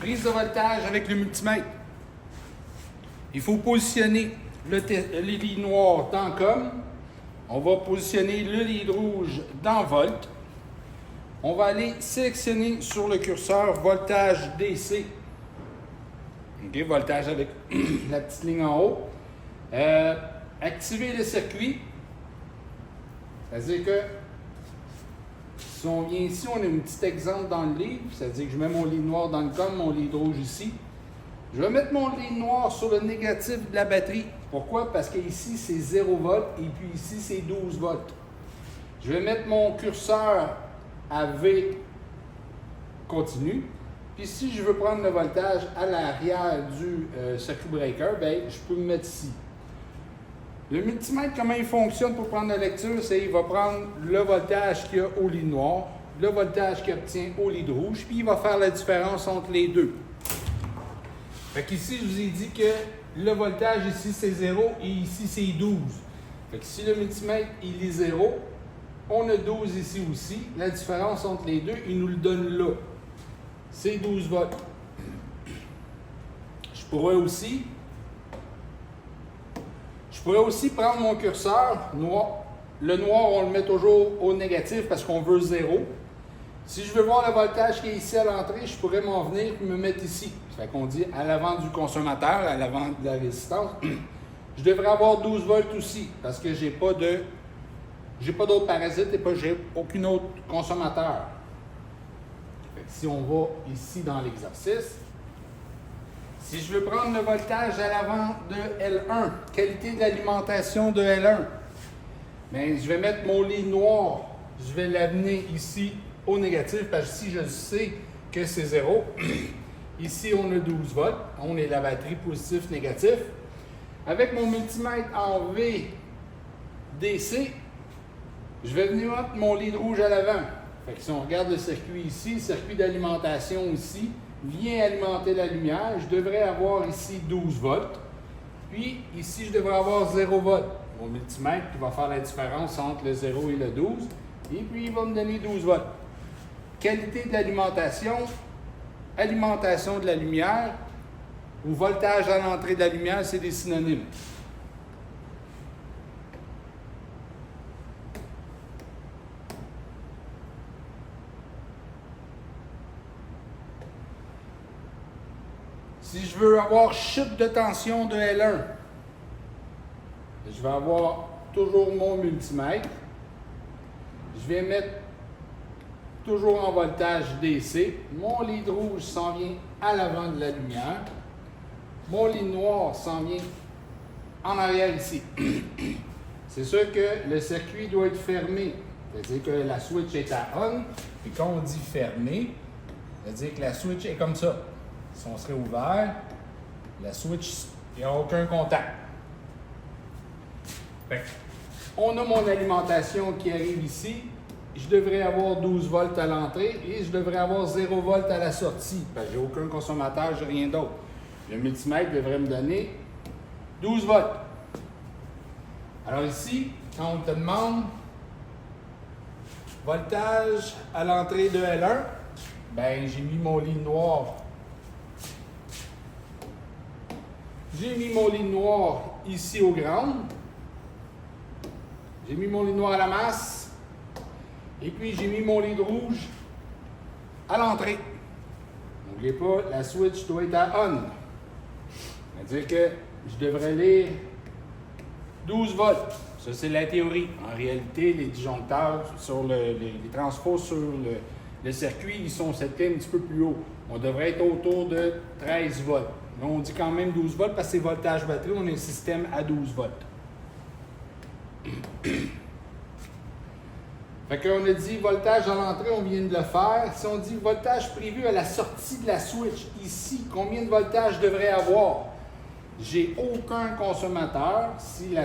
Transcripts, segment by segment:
Prise de voltage avec le multimètre. Il faut positionner le lead noir dans comme. On va positionner le lead rouge dans volt. On va aller sélectionner sur le curseur voltage DC. OK, voltage avec la petite ligne en haut. Activer le circuit. C'est-à-dire que si on vient ici, on a un petit exemple dans le livre. C'est-à-dire que je mets mon lead noir dans le com, mon lead rouge ici. Je vais mettre mon lead noir sur le négatif de la batterie. Pourquoi? Parce qu'ici, c'est 0 volts et puis ici, c'est 12 volts. Je vais mettre mon curseur à V continu. Puis si je veux prendre le voltage à l'arrière du circuit breaker, bien, je peux me mettre ici. Le multimètre, comment il fonctionne pour prendre la lecture? C'est qu'il va prendre le voltage qu'il y a au lead noir, le voltage qu'il obtient au lead rouge, puis il va faire la différence entre les deux. Fait qu'ici, je vous ai dit que le voltage ici, c'est 0 et ici, c'est 12. Fait que si le multimètre, il est 0, on a 12 ici aussi. La différence entre les deux, il nous le donne là. C'est 12 volts. Je pourrais aussi prendre mon curseur noir. Le noir, on le met toujours au négatif parce qu'on veut 0. Si je veux voir le voltage qui est ici à l'entrée, je pourrais m'en venir et me mettre ici. Ça fait qu'on dit à l'avant du consommateur, à l'avant de la résistance. Je devrais avoir 12 volts aussi parce que j'ai pas d'autres parasites et j'ai aucun autre consommateur. Fait que si on va ici dans l'exercice, si je veux prendre le voltage à l'avant de L1, qualité d'alimentation de L1, bien, je vais mettre mon lead noir, je vais l'amener ici au négatif parce que si je sais que c'est 0, ici on a 12 volts, on est la batterie positif-négatif. Avec mon multimètre en V DC, je vais venir mettre mon lead rouge à l'avant. Fait que si on regarde le circuit ici, le circuit d'alimentation ici, vient alimenter la lumière. Je devrais avoir ici 12 volts. Puis ici, je devrais avoir 0 volts. Mon multimètre qui va faire la différence entre le 0 et le 12. Et puis, il va me donner 12 volts. Qualité de l'alimentation, alimentation de la lumière ou voltage à l'entrée de la lumière, c'est des synonymes. Si je veux avoir chute de tension de L1, je vais avoir toujours mon multimètre. Je vais mettre toujours en voltage DC. Mon lead rouge s'en vient à l'avant de la lumière. Mon lead noir s'en vient en arrière ici. C'est sûr que le circuit doit être fermé. C'est-à-dire que la switch est à on. Puis quand on dit fermé, c'est-à-dire que la switch est comme ça. Si on serait ouvert, la switch, il n'y a aucun contact. On a mon alimentation qui arrive ici. Je devrais avoir 12 volts à l'entrée et je devrais avoir 0 volts à la sortie. Parce que je n'ai aucun consommateur, je n'ai rien d'autre. Le multimètre devrait me donner 12 volts. Alors ici, quand on te demande voltage à l'entrée de L1, ben j'ai mis mon lead noir. J'ai mis mon lead noir ici au ground. J'ai mis mon lead noir à la masse. Et puis j'ai mis mon lead rouge à l'entrée. N'oubliez pas, la switch doit être à on. C'est-à-dire que je devrais lire 12 volts. Ça, c'est la théorie. En réalité, les disjoncteurs sur les transfos sur le circuit, ils sont setés un petit peu plus haut. On devrait être autour de 13 volts. Là, on dit quand même 12 volts parce que c'est voltage batterie, on a un système à 12 volts. Fait qu'on a dit voltage à l'entrée, on vient de le faire. Si on dit voltage prévu à la sortie de la switch, ici, combien de voltage je devrais avoir? J'ai aucun consommateur. Si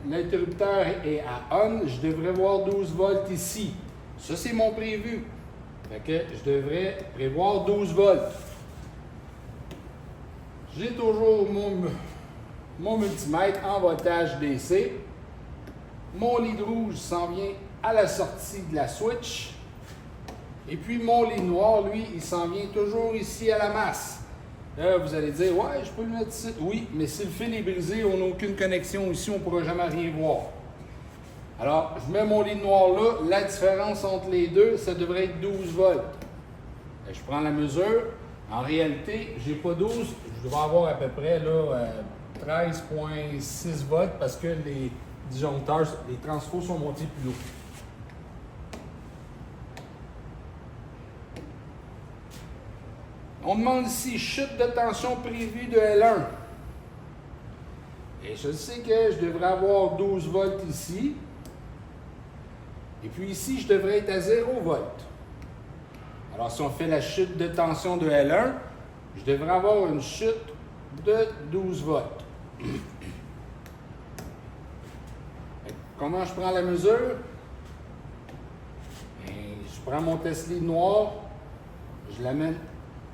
l'interrupteur est à on, je devrais avoir 12 volts ici. Ça, c'est mon prévu. Fait que je devrais prévoir 12 volts. J'ai toujours mon multimètre en voltage DC. Mon lead rouge s'en vient à la sortie de la switch. Et puis mon lead noir, lui, il s'en vient toujours ici à la masse. Là, vous allez dire, ouais, je peux le mettre ici. Oui, mais si le fil est brisé, on n'a aucune connexion ici, on ne pourra jamais rien voir. Alors, je mets mon lead noir là. La différence entre les deux, ça devrait être 12 volts. Et je prends la mesure. En réalité, je n'ai pas 12. Je devrais avoir à peu près là, 13,6 volts parce que les disjoncteurs, les transfos sont montés plus haut. On demande ici chute de tension prévue de L1. Et je sais que je devrais avoir 12 volts ici. Et puis ici, je devrais être à 0 volts. Alors, si on fait la chute de tension de L1, je devrais avoir une chute de 12 volts. Comment je prends la mesure? Bien, je prends mon test lead noir, je l'amène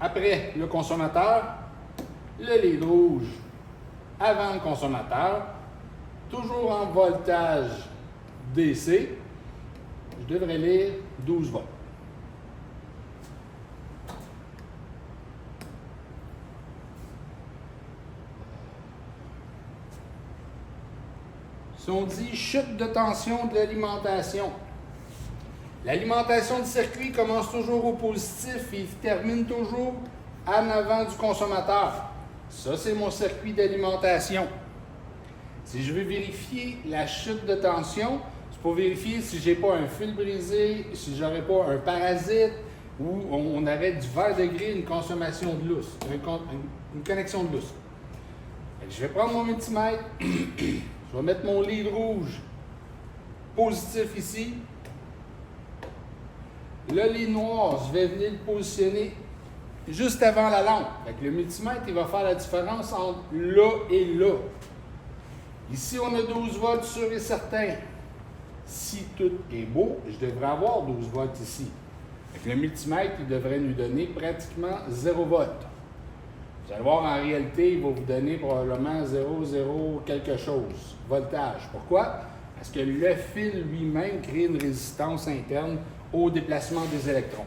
après le consommateur, le lead rouge avant le consommateur, toujours en voltage DC, je devrais lire 12 volts. Si on dit chute de tension de l'alimentation, l'alimentation du circuit commence toujours au positif et termine toujours en avant du consommateur. Ça, c'est mon circuit d'alimentation. Si je veux vérifier la chute de tension, c'est pour vérifier si je n'ai pas un fil brisé, si je n'aurais pas un parasite ou on aurait du vert de gris, une consommation de lousse, une connexion de lousse. Je vais prendre mon multimètre, je vais mettre mon lead rouge positif ici. Le lead noir, je vais venir le positionner juste avant la lampe. Avec le multimètre, il va faire la différence entre là et là. Ici, on a 12 volts sûr et certain. Si tout est beau, je devrais avoir 12 volts ici. Avec le multimètre, il devrait nous donner pratiquement 0 volts. Vous allez voir, en réalité, il va vous donner probablement 0,0 quelque chose, voltage. Pourquoi? Parce que le fil lui-même crée une résistance interne au déplacement des électrons.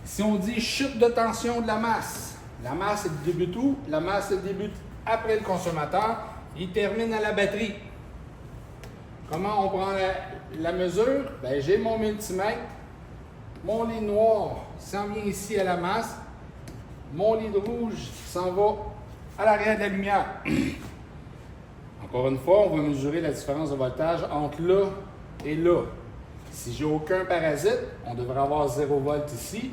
Si on dit chute de tension de la masse elle débute où? La masse elle débute après le consommateur, il termine à la batterie. Comment on prend la mesure? Bien, j'ai mon multimètre, mon lead noir s'en vient ici à la masse, mon lead rouge s'en va à l'arrière de la lumière. Encore une fois, on va mesurer la différence de voltage entre là et là. Si j'ai aucun parasite, on devrait avoir 0 volts ici.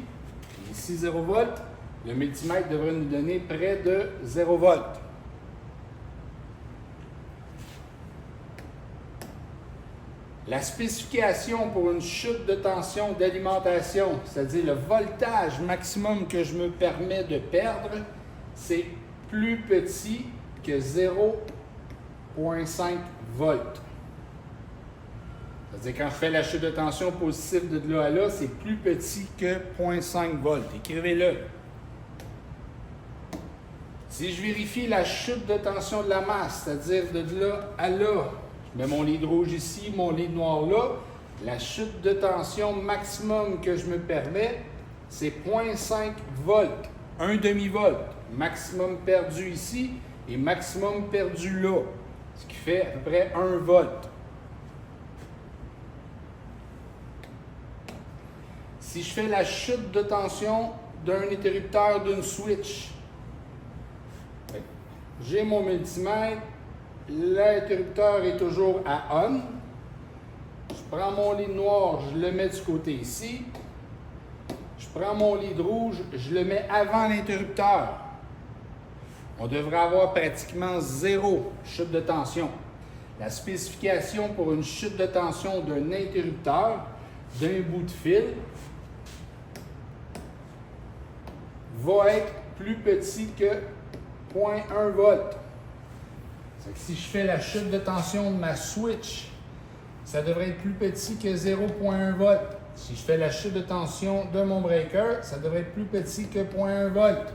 Et ici, 0 volts, le multimètre devrait nous donner près de 0 volts. La spécification pour une chute de tension d'alimentation, c'est-à-dire le voltage maximum que je me permets de perdre, c'est plus petit que 0,5 volts. C'est-à-dire quand je fais la chute de tension positive de là à là, c'est plus petit que 0,5 volts. Écrivez-le. Si je vérifie la chute de tension de la masse, c'est-à-dire de là à là, je mets mon lead rouge ici, mon lead noir là, la chute de tension maximum que je me permets, c'est 0,5 volts, un demi-volt. Maximum perdu ici et maximum perdu là, ce qui fait à peu près 1 volt. Si je fais la chute de tension d'un interrupteur d'une switch, j'ai mon multimètre, l'interrupteur est toujours à on. Je prends mon lead noir, je le mets du côté ici. Je prends mon lead rouge, je le mets avant l'interrupteur. On devrait avoir pratiquement 0 chute de tension. La spécification pour une chute de tension d'un interrupteur, d'un bout de fil, va être plus petit que 0,1 volt. C'est que si je fais la chute de tension de ma switch, ça devrait être plus petit que 0,1 volt. Si je fais la chute de tension de mon breaker, ça devrait être plus petit que 0,1 volt.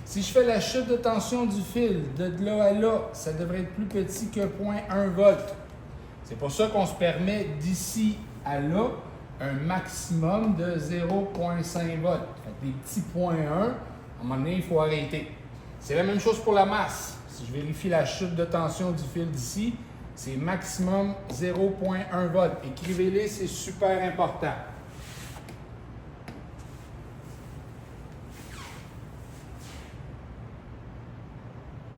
Si je fais la chute de tension du fil de là à là, ça devrait être plus petit que 0,1 volt. C'est pour ça qu'on se permet d'ici à là un maximum de 0,5 volts. Fait des petits points 1, à un moment donné, il faut arrêter. C'est la même chose pour la masse. Si je vérifie la chute de tension du fil d'ici, c'est maximum 0,1 volts. Écrivez-les, c'est super important.